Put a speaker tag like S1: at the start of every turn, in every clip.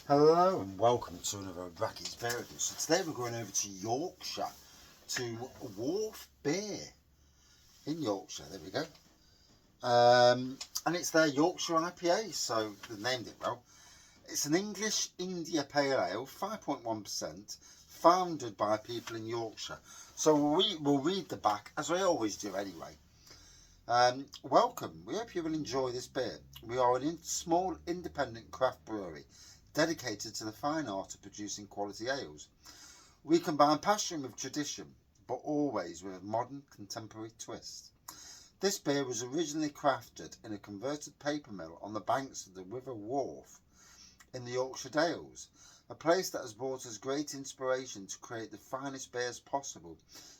S1: Hello and welcome to another Brackett's Beer Review. So today we're going over to Yorkshire, to Wharfe Beer in Yorkshire. There we go. And it's their Yorkshire IPA, so they've named it well. It's an English India Pale Ale, 5.1%, founded by people in Yorkshire. So we'll read the back, as I always do anyway. Welcome. We hope you will enjoy this beer. We are a small independent craft brewery dedicated to the fine art of producing quality ales. We combine passion with tradition, but always with a modern, contemporary twist. This beer was originally crafted in a converted paper mill on the banks of the River Wharfe in the Yorkshire Dales, a place that has brought us great inspiration to create the finest beers possible,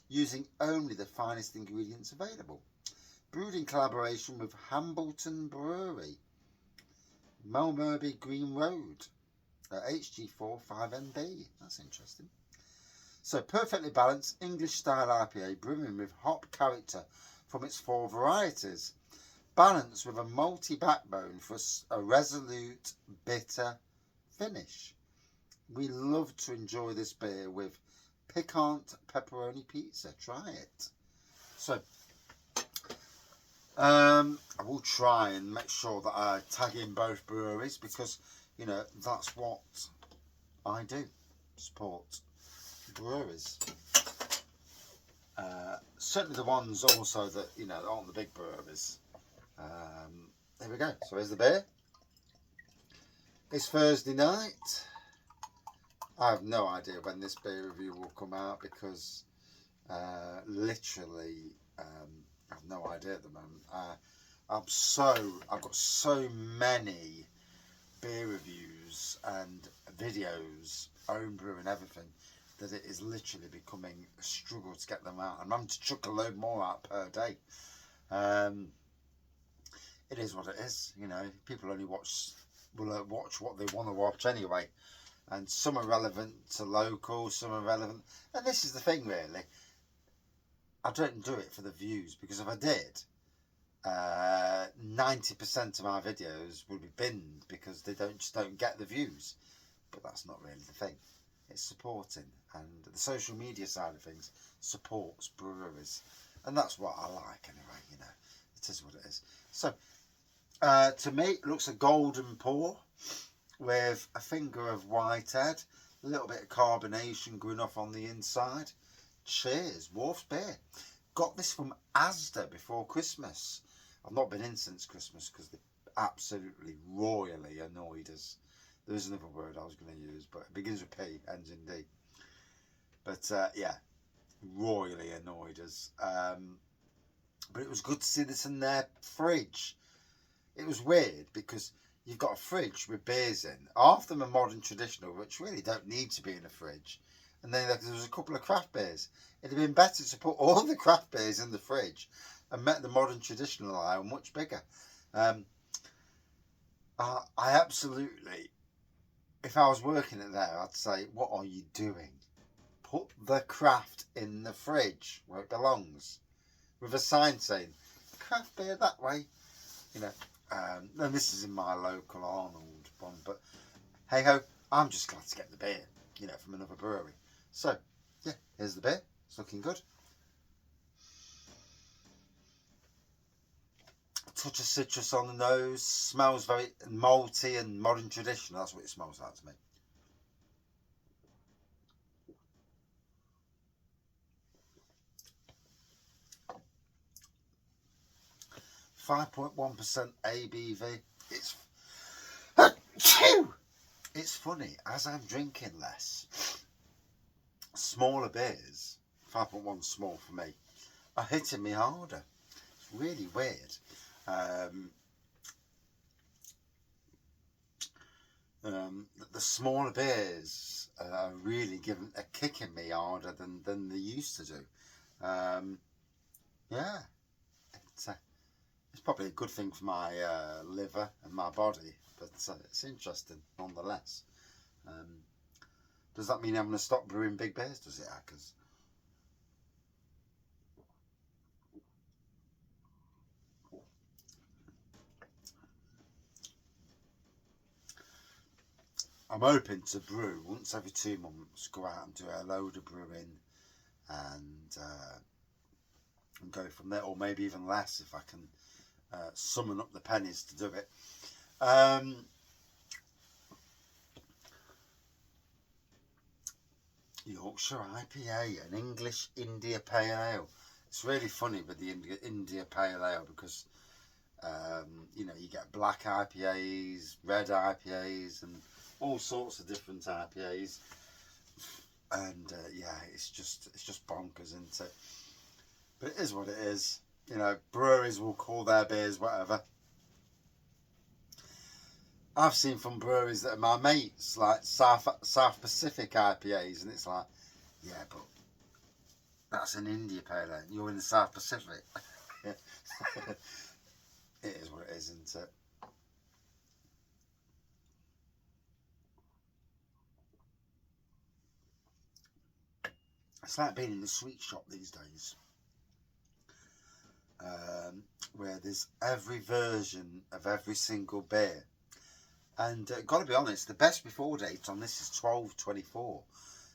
S1: using only the finest ingredients available. Brewed in collaboration with Hambleton Brewery, Melmerby Green Road, HG4 5NB. That's interesting. So perfectly balanced English style IPA brimming with hop character from its 4 varieties, balanced with a malty backbone for a resolute bitter finish. We love to enjoy this beer with piquant pepperoni pizza. Try it. So I will try and make sure that I tag in both breweries, because you know that's what I do, support breweries. Certainly the ones also that aren't the big breweries. There we go. So here's the beer. It's Thursday night. I have no idea when this beer review will come out, because literally I have no idea at the moment. I've got so many beer reviews and videos, home brew and everything, that it is literally becoming a struggle to get them out. I'm having to chuck a load more out per day. It is what it is, people only will watch what they want to watch anyway, and some are relevant to local, some are relevant, and this is the thing really, I don't do it for the views, because if I did, 90% of my videos would be binned because they just don't get the views. But that's not really the thing. It's supporting, and the social media side of things supports breweries, and that's what I like anyway. It is what it is. So to me it looks a golden pour with a finger of whitehead, a little bit of carbonation going off on the inside. Cheers. Wharfe's beer. Got this from Asda before Christmas. I've not been in since Christmas because they absolutely royally annoyed us. There is another word I was going to use, but it begins with P, ends in D. But yeah, royally annoyed us. But it was good to see this in their fridge. It was weird because you've got a fridge with beers in. Half of them are modern traditional, which really don't need to be in a fridge. And then there was a couple of craft beers. It'd have been better to put all the craft beers in the fridge and make the modern traditional aisle much bigger. I absolutely, if I was working it there, I'd say, what are you doing? Put the craft in the fridge where it belongs, with a sign saying, craft beer that way. And this is in my local Arnold one, but hey ho, I'm just glad to get the beer, from another brewery. So, yeah, here's the beer. It's looking good. Touch of citrus on the nose. Smells very malty and modern traditional. That's what it smells like to me. .1% ABV. It's funny, as I'm drinking less, smaller beers, 5.1 small for me, are hitting me harder. It's really weird. The smaller beers are really kicking me harder than they used to do. Yeah, it's probably a good thing for my liver and my body, but it's interesting nonetheless. Does that mean I'm going to stop brewing big beers? Does it, Hackers? I'm hoping to brew once every 2 months, go out and do a load of brewing and go from there, or maybe even less if I can summon up the pennies to do it. Yorkshire IPA, an English India Pale Ale. It's really funny with the India Pale Ale because you know, you get black IPAs, red IPAs, and all sorts of different IPAs, and yeah, it's just bonkers, isn't it? But it is what it is. You know, breweries will call their beers whatever. I've seen from breweries that are my mates, like South Pacific IPAs, and it's like, yeah, but that's an India Pale Ale. You're in the South Pacific. It is what it is, isn't it? It's like being in the sweet shop these days, where there's every version of every single beer. And got to be honest, the best before date on this is 12/24.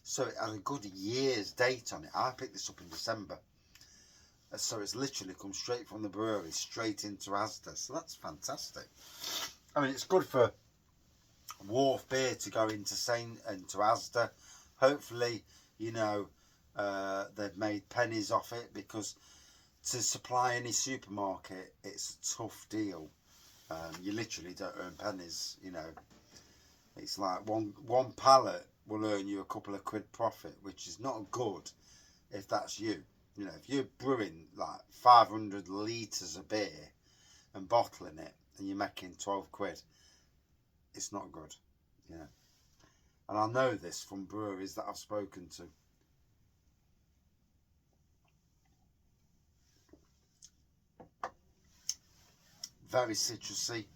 S1: So it had a good year's date on it. I picked this up in December. So it's literally come straight from the brewery, straight into Asda. So that's fantastic. I mean, it's good for Wharfe beer to go into Asda. Hopefully, you know, they've made pennies off it, because to supply any supermarket, it's a tough deal. You literally don't earn pennies, you know. It's like one pallet will earn you a couple of quid profit, which is not good if that's you. You know, if you're brewing like 500 litres of beer and bottling it and you're making 12 quid, it's not good, you know. And I know this from breweries that I've spoken to. Very citrusy.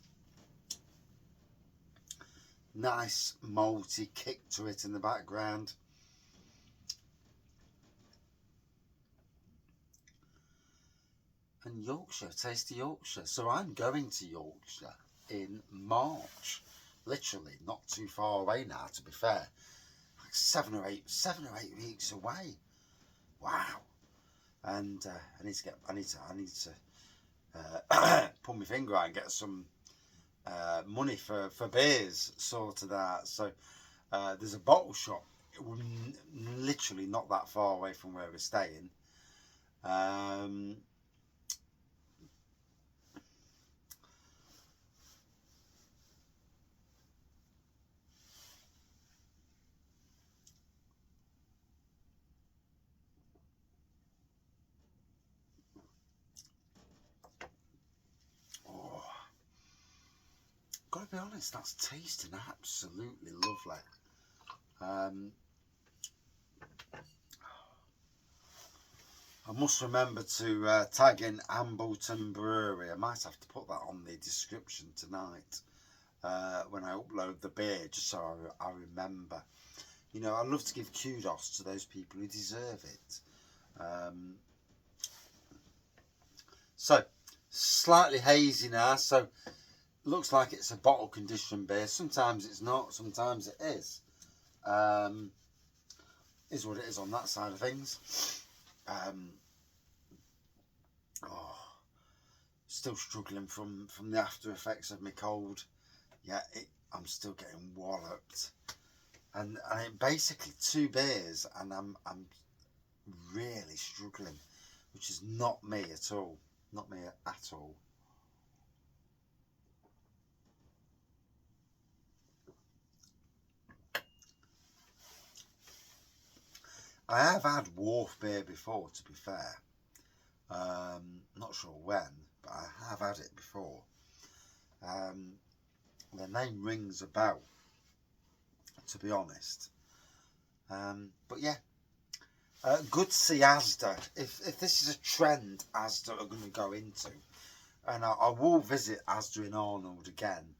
S1: Nice malty kick to it in the background. And Yorkshire, taste of Yorkshire. So I'm going to Yorkshire in March. Literally not too far away now, to be fair. Like 7 or 8 weeks away. Wow. And I need to pull my finger out and get some money for beers sorted out. So there's a bottle shop literally not that far away from where we're staying. Gotta be honest, that's tasting absolutely lovely. I must remember to tag in Hambleton Brewery. I might have to put that on the description tonight when I upload the beer, just so I remember. You know, I love to give kudos to those people who deserve it. So, slightly hazy now, so looks like it's a bottle conditioned beer. Sometimes it's not, sometimes it is. Is what it is on that side of things. Still struggling from the after effects of my cold. Yeah, I'm still getting walloped. And basically 2 beers, and I'm really struggling, which is not me at all. Not me at all. I have had Wharfe beer before, to be fair. Not sure when, but I have had it before. The name rings a bell, to be honest. But yeah, good to see Asda. If this is a trend Asda are going to go into, and I will visit Asda in Arnold again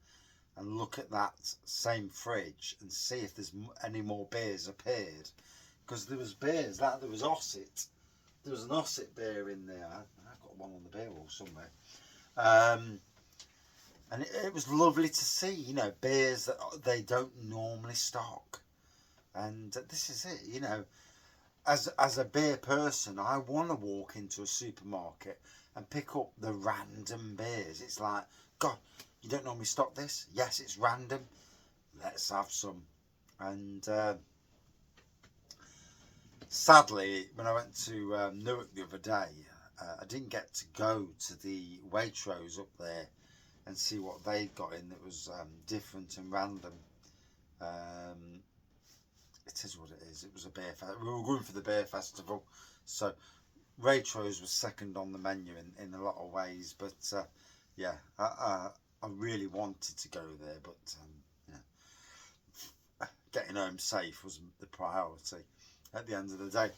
S1: and look at that same fridge and see if there's any more beers appeared, because there was beers, there was Osset. There was an Osset beer in there. I've got one on the beer wall somewhere. And it was lovely to see, you know, beers that they don't normally stock. And this is it, you know, as a beer person, I want to walk into a supermarket and pick up the random beers. It's like, God, you don't normally stock this? Yes, it's random. Let's have some. And sadly, when I went to Newark the other day, I didn't get to go to the Waitrose up there and see what they'd got in that was different and random. It is what it is. It was a beer festival. We were going for the beer festival, so Waitrose was second on the menu in a lot of ways. But yeah, I really wanted to go there, but you know, getting home safe was the priority at the end of the day.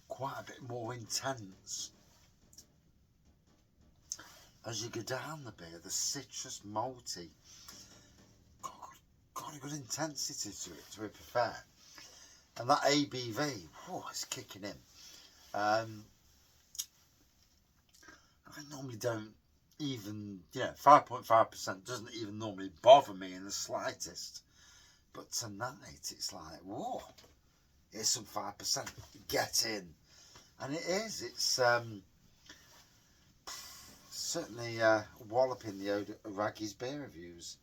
S1: Quite a bit more intense as you go down the beer. The citrus malty, got a good intensity to it, to be fair. And that ABV, whoa, it's kicking in. I normally don't even, you know, 5.5% doesn't even normally bother me in the slightest. But tonight, it's like, whoa, here's some 5%, get in. And it is, it's certainly walloping the Raggy's beer reviews.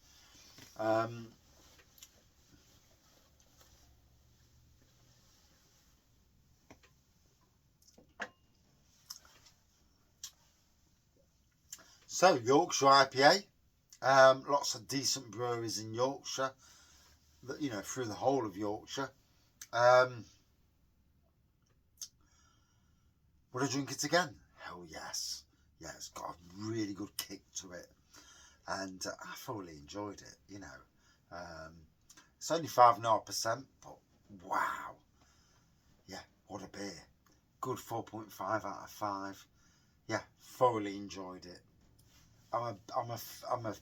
S1: So, Yorkshire IPA, lots of decent breweries in Yorkshire, that, you know, through the whole of Yorkshire. Would I drink it again? Hell yes. Yeah, it's got a really good kick to it, and I thoroughly enjoyed it, you know. It's only 5.5%, but wow. Yeah, what a beer. Good 4.5 out of 5. Yeah, thoroughly enjoyed it. I'm a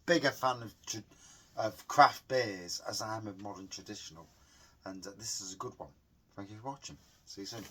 S1: bigger fan of craft beers as I am of modern traditional, and this is a good one. Thank you for watching. See you soon.